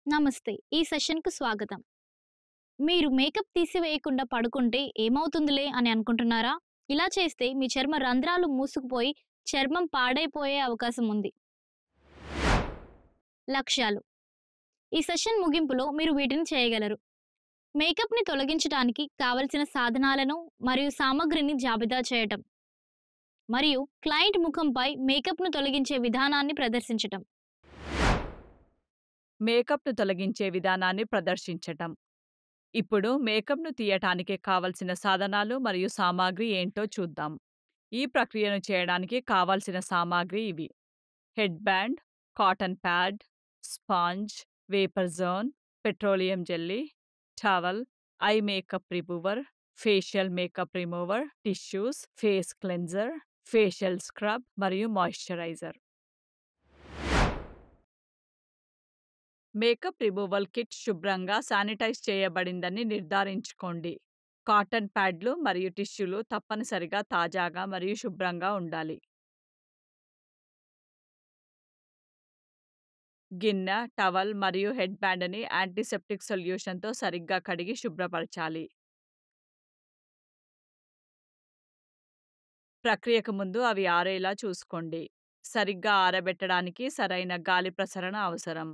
నమస్తే. ఈ సెషన్‌కు స్వాగతం. మీరు మేకప్ తీసివేయకుండా పడుకుంటే ఏమవుతుందిలే అని అనుకుంటున్నారా? ఇలా చేస్తే మీ చర్మ రంధ్రాలు మూసుకుపోయి చర్మం పాడైపోయే అవకాశం ఉంది. లక్ష్యాలు: ఈ సెషన్ ముగింపులో మీరు వీటిని చేయగలరు. మేకప్‌ని తొలగించడానికి కావలసిన సాధనాలను మరియు సామగ్రిని జాబితా చేయటం. మరియు క్లయింట్ ముఖంపై మేకప్‌ను తొలగించే విధానాన్ని ప్రదర్శించటం. మేకప్‌ను తొలగించే విధానాన్ని ప్రదర్శించటం. ఇప్పుడు మేకప్‌ను తీయటానికి కావలసిన సాధనాలు మరియు సామాగ్రి ఏంటో చూద్దాం. ఈ ప్రక్రియను చేయడానికి కావాల్సిన సామాగ్రి ఇవి: head band, cotton pad, sponge, vapour zone, petroleum jelly, towel, eye makeup remover, facial makeup remover, tissues, face cleanser, facial scrub మరియు మాయిశ్చరైజర్. మేకప్ రిమూవల్ కిట్ శుభ్రంగా శానిటైజ్ చేయబడిందని నిర్ధారించుకోండి. కాటన్ ప్యాడ్లు మరియు టిష్యూలు తప్పనిసరిగా తాజాగా మరియు శుభ్రంగా ఉండాలి. గిన్నె, టవల్ మరియు హెడ్ బ్యాండ్‌ని యాంటీసెప్టిక్ సొల్యూషన్‌తో సరిగ్గా కడిగి శుభ్రపరచాలి. ప్రక్రియకు ముందు అవి ఆరేలా చూసుకోండి. సరిగ్గా ఆరబెట్టడానికి సరైన గాలి ప్రసరణ అవసరం.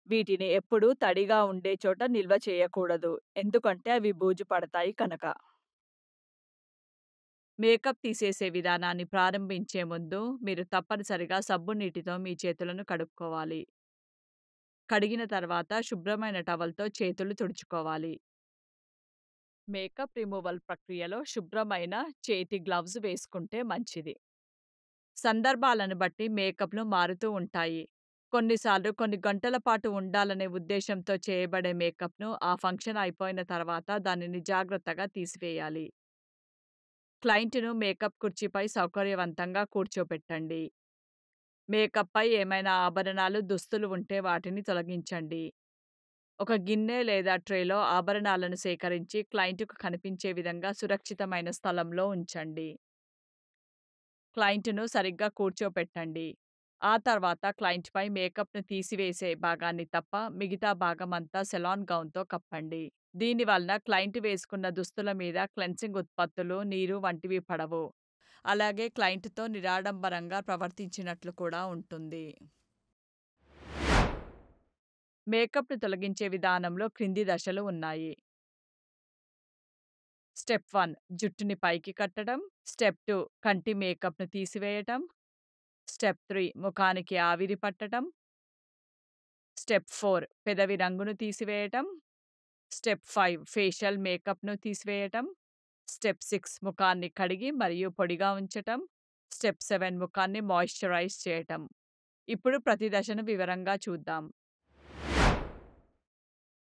వీటిని ఎప్పుడూ తడిగా ఉండే చోట నిల్వ చేయకూడదు, ఎందుకంటే అవి బూజు పడతాయి కనుక. మేకప్ తీసేసే విధానాన్ని ప్రారంభించే ముందు మీరు తప్పనిసరిగా సబ్బు నీటితో మీ చేతులను కడుక్కోవాలి. కడిగిన తర్వాత శుభ్రమైన టవల్‌తో చేతులు తుడుచుకోవాలి. మేకప్ రిమూవల్ ప్రక్రియలో శుభ్రమైన చేతి గ్లవ్స్ వేసుకుంటే మంచిది. సందర్భాలను బట్టి మేకప్‌లు మారుతూ ఉంటాయి. కొన్నిసార్లు కొన్ని గంటల పాటు ఉండాలనే ఉద్దేశ్యంతో చేయబడే మేకప్‌ను ఆ ఫంక్షన్ అయిపోయిన తర్వాత దానిని జాగ్రత్తగా తీసివేయాలి. క్లయింట్‌ను మేకప్ కుర్చీపై సౌకర్యవంతంగా కూర్చోపెట్టండి. మేకప్‌పై ఏమైనా ఆభరణాలు, దుస్తులు ఉంటే వాటిని తొలగించండి. ఒక గిన్నె లేదా ట్రేలో ఆభరణాలను సేకరించి క్లయింట్‌కు కనిపించే విధంగా సురక్షితమైన స్థలంలో ఉంచండి. క్లయింట్‌ను సరిగ్గా కూర్చోపెట్టండి. ఆ తర్వాత క్లయింట్‌పై మేకప్‌ను తీసివేసే భాగాన్ని తప్ప మిగతా భాగమంతా సెలాన్ గౌన్‌తో కప్పండి. దీనివలన క్లయింట్ వేసుకున్న దుస్తుల మీద క్లెన్సింగ్ ఉత్పత్తులు, నీరు వంటివి పడవు. అలాగే క్లయింట్‌తో నిరాడంబరంగా ప్రవర్తించినట్లు కూడా ఉంటుంది. మేకప్‌ను తొలగించే విధానంలో క్రింది దశలు ఉన్నాయి. స్టెప్ 1 జుట్టుని పైకి కట్టడం. స్టెప్ 2 కంటి మేకప్‌ను తీసివేయటం. స్టెప్ 3 ముఖానికి ఆవిరి పట్టటం. స్టెప్ 4 పెదవి రంగును తీసివేయటం. స్టెప్ 5 ఫేషియల్ మేకప్‌ను తీసివేయటం. స్టెప్ 6 ముఖాన్ని కడిగి మరియు పొడిగా ఉంచటం. స్టెప్ 7 ముఖాన్ని మాయిశ్చరైజ్ చేయటం. ఇప్పుడు ప్రతి దశను వివరంగా చూద్దాం.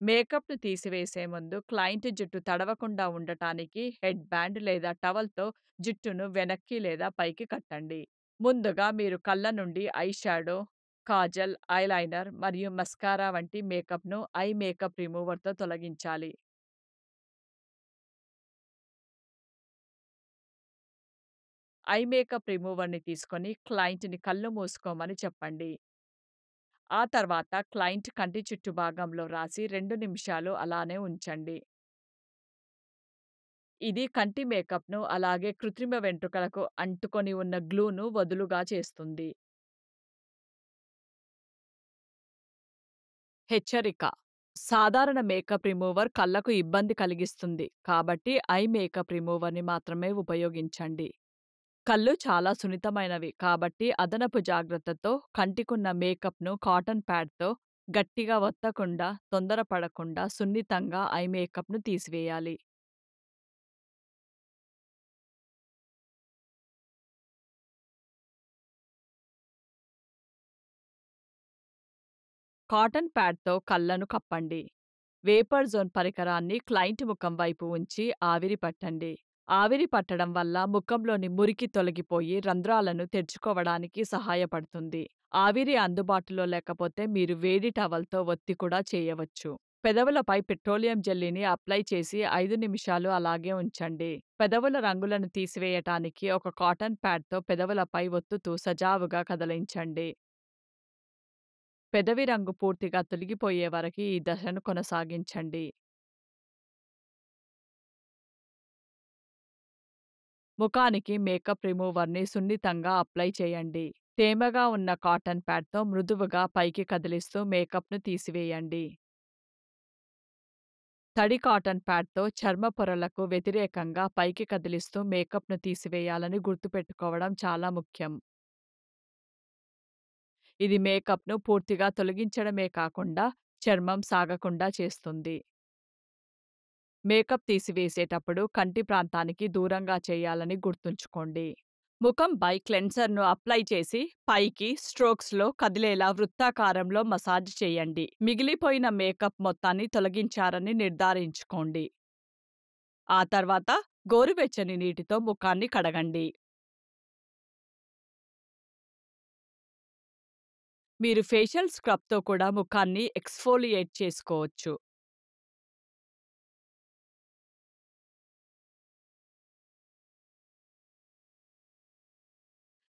మేకప్‌ను తీసివేసే ముందు క్లయింట్ జుట్టు తడవకుండా ఉండటానికి హెడ్ బ్యాండ్ లేదా టవల్‌తో జుట్టును వెనక్కి లేదా పైకి కట్టండి. ముందుగా మీరు కళ్ళ నుండి ఐ షాడో, కాజల్, ఐలైనర్ మరియు మస్కారా వంటి మేకప్‌ను ఐ మేకప్ రిమూవర్‌తో తొలగించాలి. ఐ మేకప్ రిమూవర్‌ని తీసుకొని క్లయింట్‌ని కళ్ళు మూసుకోమని చెప్పండి. ఆ తర్వాత క్లయింట్ కంటి చుట్టు భాగంలో రాసి 2 నిమిషాలు అలానే ఉంచండి. ఇది కంటి మేకప్‌ను అలాగే కృత్రిమ వెంట్రుకలకు అంటుకొని ఉన్న గ్లూను వదులుగా చేస్తుంది. హెచ్చరిక: సాధారణ మేకప్ రిమూవర్ కళ్ళకు ఇబ్బంది కలిగిస్తుంది, కాబట్టి ఐ మేకప్ రిమూవర్‌ని మాత్రమే ఉపయోగించండి. కళ్ళు చాలా సున్నితమైనవి కాబట్టి అదనపు జాగ్రత్తతో కంటికున్న మేకప్‌ను కాటన్ ప్యాడ్‌తో గట్టిగా ఒత్తకుండా, తొందరపడకుండా సున్నితంగా ఐ మేకప్‌ను తీసివేయాలి. కాటన్ ప్యాడ్‌తో కళ్ళను కప్పండి. వేపర్ జోన్ పరికరాన్ని క్లయింట్ ముఖం వైపు ఉంచి ఆవిరి పట్టండి. ఆవిరి పట్టడం వల్ల ముఖంలోని మురికి తొలగిపోయి రంధ్రాలను తెరుచుకోవడానికి సహాయపడుతుంది. ఆవిరి అందుబాటులో లేకపోతే మీరు వేడి టవల్‌తో ఒత్తి కూడా చేయవచ్చు. పెదవులపై పెట్రోలియం జెల్లీని అప్లై చేసి 5 నిమిషాలు అలాగే ఉంచండి. పెదవుల రంగులను తీసివేయటానికి ఒక కాటన్ ప్యాడ్‌తో పెదవులపై ఒత్తుతూ సజావుగా కదిలించండి. పెదవి రంగు పూర్తిగా తొలగిపోయే వరకు ఈ దశను కొనసాగించండి. ముఖానికి మేకప్ రిమూవర్‌ని సున్నితంగా అప్లై చేయండి. తేమగా ఉన్న కాటన్ ప్యాడ్‌తో మృదువుగా పైకి కదిలిస్తూ మేకప్‌ను తీసివేయండి. తడి కాటన్ ప్యాడ్‌తో చర్మ పొరలకు వ్యతిరేకంగా పైకి కదిలిస్తూ మేకప్‌ను తీసివేయాలని గుర్తుపెట్టుకోవడం చాలా ముఖ్యం. ఇది మేకప్‌ను పూర్తిగా తొలగించడమే కాకుండా చర్మం సాగకుండా చేస్తుంది. మేకప్ తీసివేసేటప్పుడు కంటి ప్రాంతానికి దూరంగా చేయాలని గుర్తుంచుకోండి. ముఖంపై క్లెన్సర్‌ను అప్లై చేసి పైకి స్ట్రోక్స్‌లో కదిలేలా వృత్తాకారంలో మసాజ్ చేయండి. మిగిలిపోయిన మేకప్ మొత్తాన్ని తొలగించారని నిర్ధారించుకోండి. ఆ తర్వాత గోరువెచ్చని నీటితో ముఖాన్ని కడగండి. మీరు ఫేషియల్ స్క్రబ్‌తో కూడా ముఖాన్ని ఎక్స్‌ఫోలియేట్ చేసుకోవచ్చు.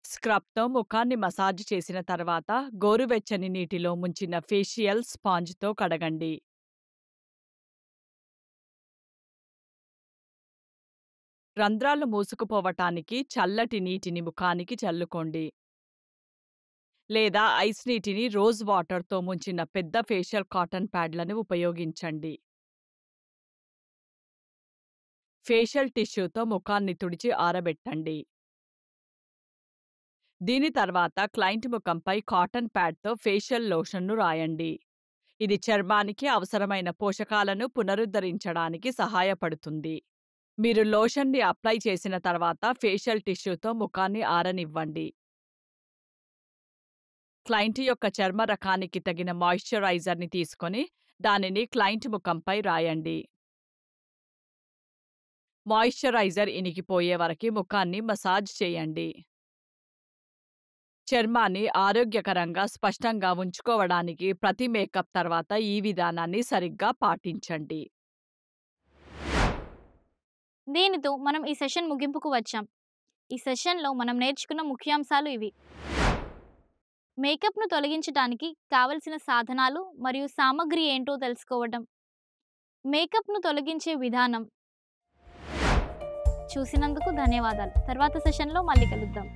స్క్రబ్‌తో ముఖాన్ని మసాజ్ చేసిన తర్వాత గోరువెచ్చని నీటిలో ముంచిన ఫేషియల్ స్పాంజ్‌తో కడగండి. రంధ్రాలు మూసుకుపోవటానికి చల్లటి నీటిని ముఖానికి చల్లుకోండి. లేదా ఐస్ నీటిని రోజ్ వాటర్‌తో ముంచిన పెద్ద ఫేషియల్ కాటన్ ప్యాడ్‌లను ఉపయోగించండి. ఫేషియల్ టిష్యూతో ముఖాన్ని తుడిచి ఆరబెట్టండి. దీని తర్వాత క్లయింట్ ముఖంపై కాటన్ ప్యాడ్‌తో ఫేషియల్ లోషన్‌ను రాయండి. ఇది చర్మానికి అవసరమైన పోషకాలను పునరుద్ధరించడానికి సహాయపడుతుంది. మీరు లోషన్‌ని అప్లై చేసిన తర్వాత ఫేషియల్ టిష్యూతో ముఖాన్ని ఆరనివ్వండి. క్లయింట్ యొక్క చర్మ రకానికి తగిన మాయిశ్చరైజర్‌ని తీసుకొని దానిని క్లయింట్ ముఖంపై రాయండి. మాయిశ్చరైజర్ ఇనికిపోయే వరకు ముఖాన్ని మసాజ్ చేయండి. చర్మాన్ని ఆరోగ్యకరంగా, స్పష్టంగా ఉంచుకోవడానికి ప్రతి మేకప్ తర్వాత ఈ విధానాన్ని సరిగ్గా పాటించండి. దీనితో మనం ఈ సెషన్ ముగింపుకు వచ్చాం. ఈ సెషన్‌లో మనం నేర్చుకున్న ముఖ్యాంశాలు ఇవి. మేకప్‌ను తొలగించటానికి కావలసిన సాధనాలు మరియు సామగ్రి ఏంటో తెలుసుకోవటం. మేకప్‌ను తొలగించే విధానం. చూసినందుకు ధన్యవాదాలు. తర్వాత సెషన్‌లో మళ్ళీ కలుద్దాం.